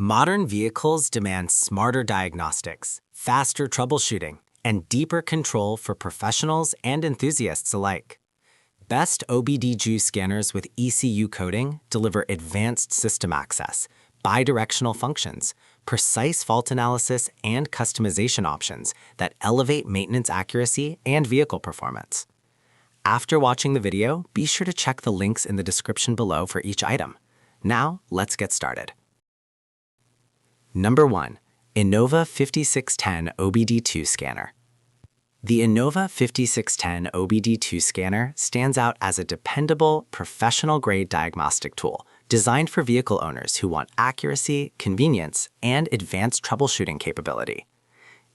Modern vehicles demand smarter diagnostics, faster troubleshooting, and deeper control for professionals and enthusiasts alike. Best OBD2 scanners with ECU coding deliver advanced system access, bidirectional functions, precise fault analysis, and customization options that elevate maintenance accuracy and vehicle performance. After watching the video, be sure to check the links in the description below for each item. Now, let's get started. Number 1. Innova 5610 OBD2 Scanner. The Innova 5610 OBD2 scanner stands out as a dependable, professional-grade diagnostic tool designed for vehicle owners who want accuracy, convenience, and advanced troubleshooting capability.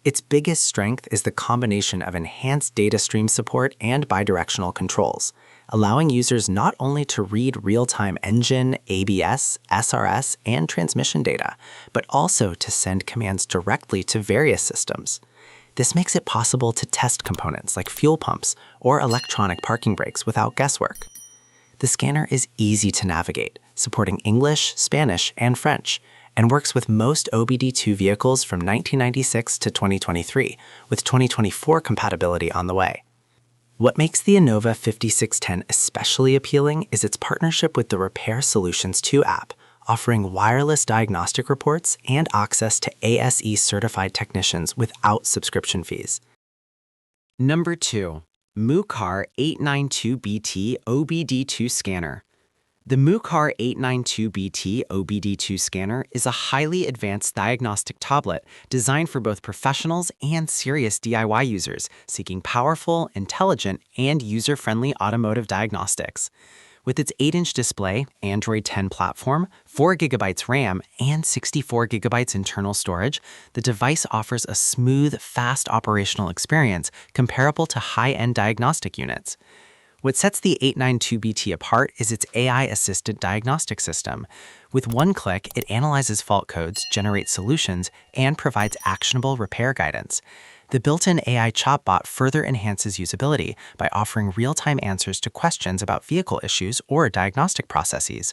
Its biggest strength is the combination of enhanced data stream support and bidirectional controls, allowing users not only to read real-time engine, ABS, SRS, and transmission data, but also to send commands directly to various systems. This makes it possible to test components like fuel pumps or electronic parking brakes without guesswork. The scanner is easy to navigate, supporting English, Spanish, and French, and works with most OBD2 vehicles from 1996 to 2023, with 2024 compatibility on the way. What makes the Innova 5610 especially appealing is its partnership with the Repair Solutions 2 app, offering wireless diagnostic reports and access to ASE-certified technicians without subscription fees. Number 2. MUCAR 892BT OBD2 Scanner. The MUCAR 892BT OBD2 scanner is a highly advanced diagnostic tablet designed for both professionals and serious DIY users seeking powerful, intelligent, and user-friendly automotive diagnostics. With its 8-inch display, Android 10 platform, 4 GB RAM, and 64 GB internal storage, the device offers a smooth, fast operational experience comparable to high-end diagnostic units. What sets the 892BT apart is its AI-assisted diagnostic system. With one click, it analyzes fault codes, generates solutions, and provides actionable repair guidance. The built-in AI chatbot further enhances usability by offering real-time answers to questions about vehicle issues or diagnostic processes.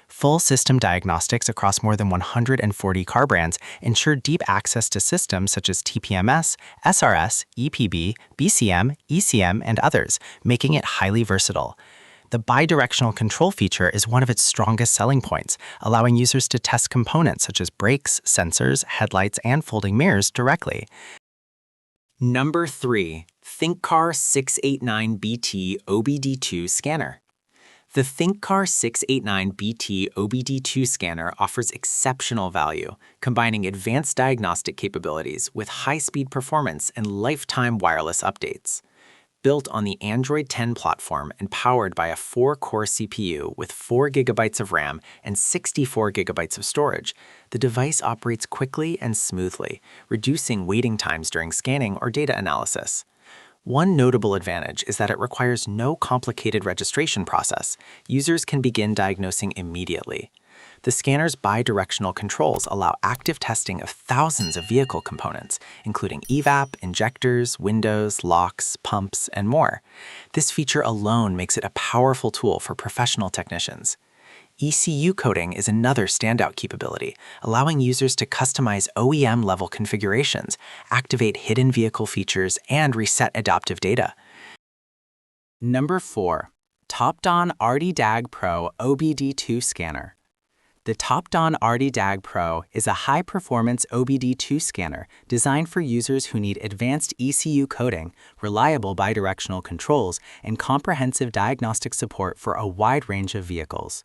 Full system diagnostics across more than 140 car brands ensure deep access to systems such as TPMS, SRS, EPB, BCM, ECM, and others, making it highly versatile. The bidirectional control feature is one of its strongest selling points, allowing users to test components such as brakes, sensors, headlights, and folding mirrors directly. Number 3. THINKCAR 689BT OBD2 Scanner. The THINKCAR 689BT OBD2 scanner offers exceptional value, combining advanced diagnostic capabilities with high-speed performance and lifetime wireless updates. Built on the Android 10 platform and powered by a 4-core CPU with 4 GB of RAM and 64 GB of storage, the device operates quickly and smoothly, reducing waiting times during scanning or data analysis. One notable advantage is that it requires no complicated registration process. Users can begin diagnosing immediately. The scanner's bidirectional controls allow active testing of thousands of vehicle components, including evap, injectors, windows, locks, pumps, and more. This feature alone makes it a powerful tool for professional technicians. ECU coding is another standout capability, allowing users to customize OEM-level configurations, activate hidden vehicle features, and reset adaptive data. Number 4. TOPDON ArtiDiag Pro OBD2 Scanner. The TOPDON ArtiDiag Pro is a high-performance OBD2 scanner designed for users who need advanced ECU coding, reliable bidirectional controls, and comprehensive diagnostic support for a wide range of vehicles.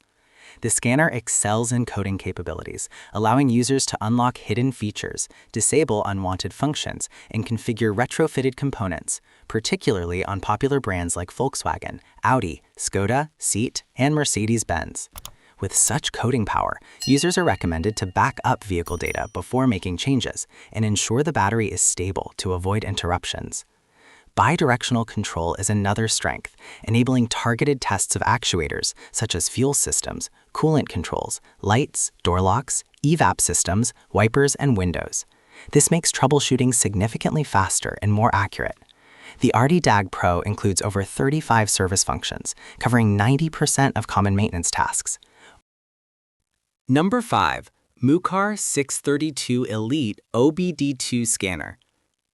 The scanner excels in coding capabilities, allowing users to unlock hidden features, disable unwanted functions, and configure retrofitted components, particularly on popular brands like Volkswagen, Audi, Skoda, Seat, and Mercedes-Benz. With such coding power, users are recommended to back up vehicle data before making changes and ensure the battery is stable to avoid interruptions. Bidirectional control is another strength, enabling targeted tests of actuators such as fuel systems, coolant controls, lights, door locks, evap systems, wipers, and windows. This makes troubleshooting significantly faster and more accurate. The ArtiDiag Pro includes over 35 service functions, covering 90% of common maintenance tasks. Number 5. MUCAR 632 Elite OBD2 Scanner.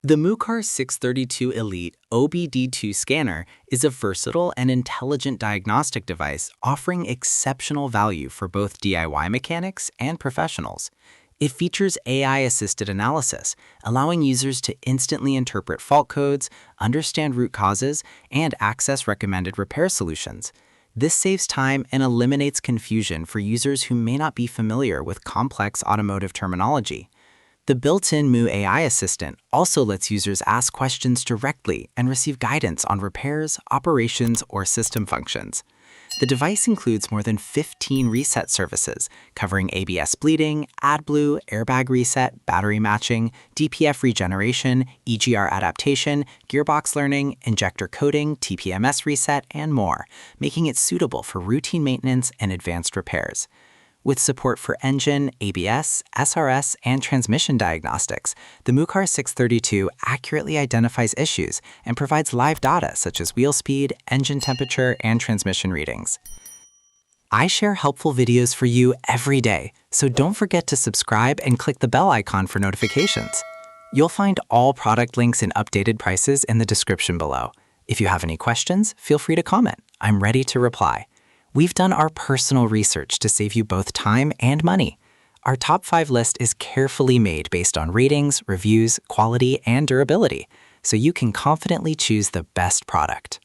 The MUCAR 632 Elite OBD2 Scanner is a versatile and intelligent diagnostic device offering exceptional value for both DIY mechanics and professionals. It features AI-assisted analysis, allowing users to instantly interpret fault codes, understand root causes, and access recommended repair solutions. This saves time and eliminates confusion for users who may not be familiar with complex automotive terminology. The built-in MU AI assistant also lets users ask questions directly and receive guidance on repairs, operations, or system functions. The device includes more than 15 reset services, covering ABS bleeding, AdBlue, airbag reset, battery matching, DPF regeneration, EGR adaptation, gearbox learning, injector coding, TPMS reset, and more, making it suitable for routine maintenance and advanced repairs. With support for engine, ABS, SRS, and transmission diagnostics, the MUCAR 632 accurately identifies issues and provides live data such as wheel speed, engine temperature, and transmission readings. I share helpful videos for you every day, so don't forget to subscribe and click the bell icon for notifications. You'll find all product links and updated prices in the description below. If you have any questions, feel free to comment. I'm ready to reply. We've done our personal research to save you both time and money. Our top 5 list is carefully made based on ratings, reviews, quality, and durability, so you can confidently choose the best product.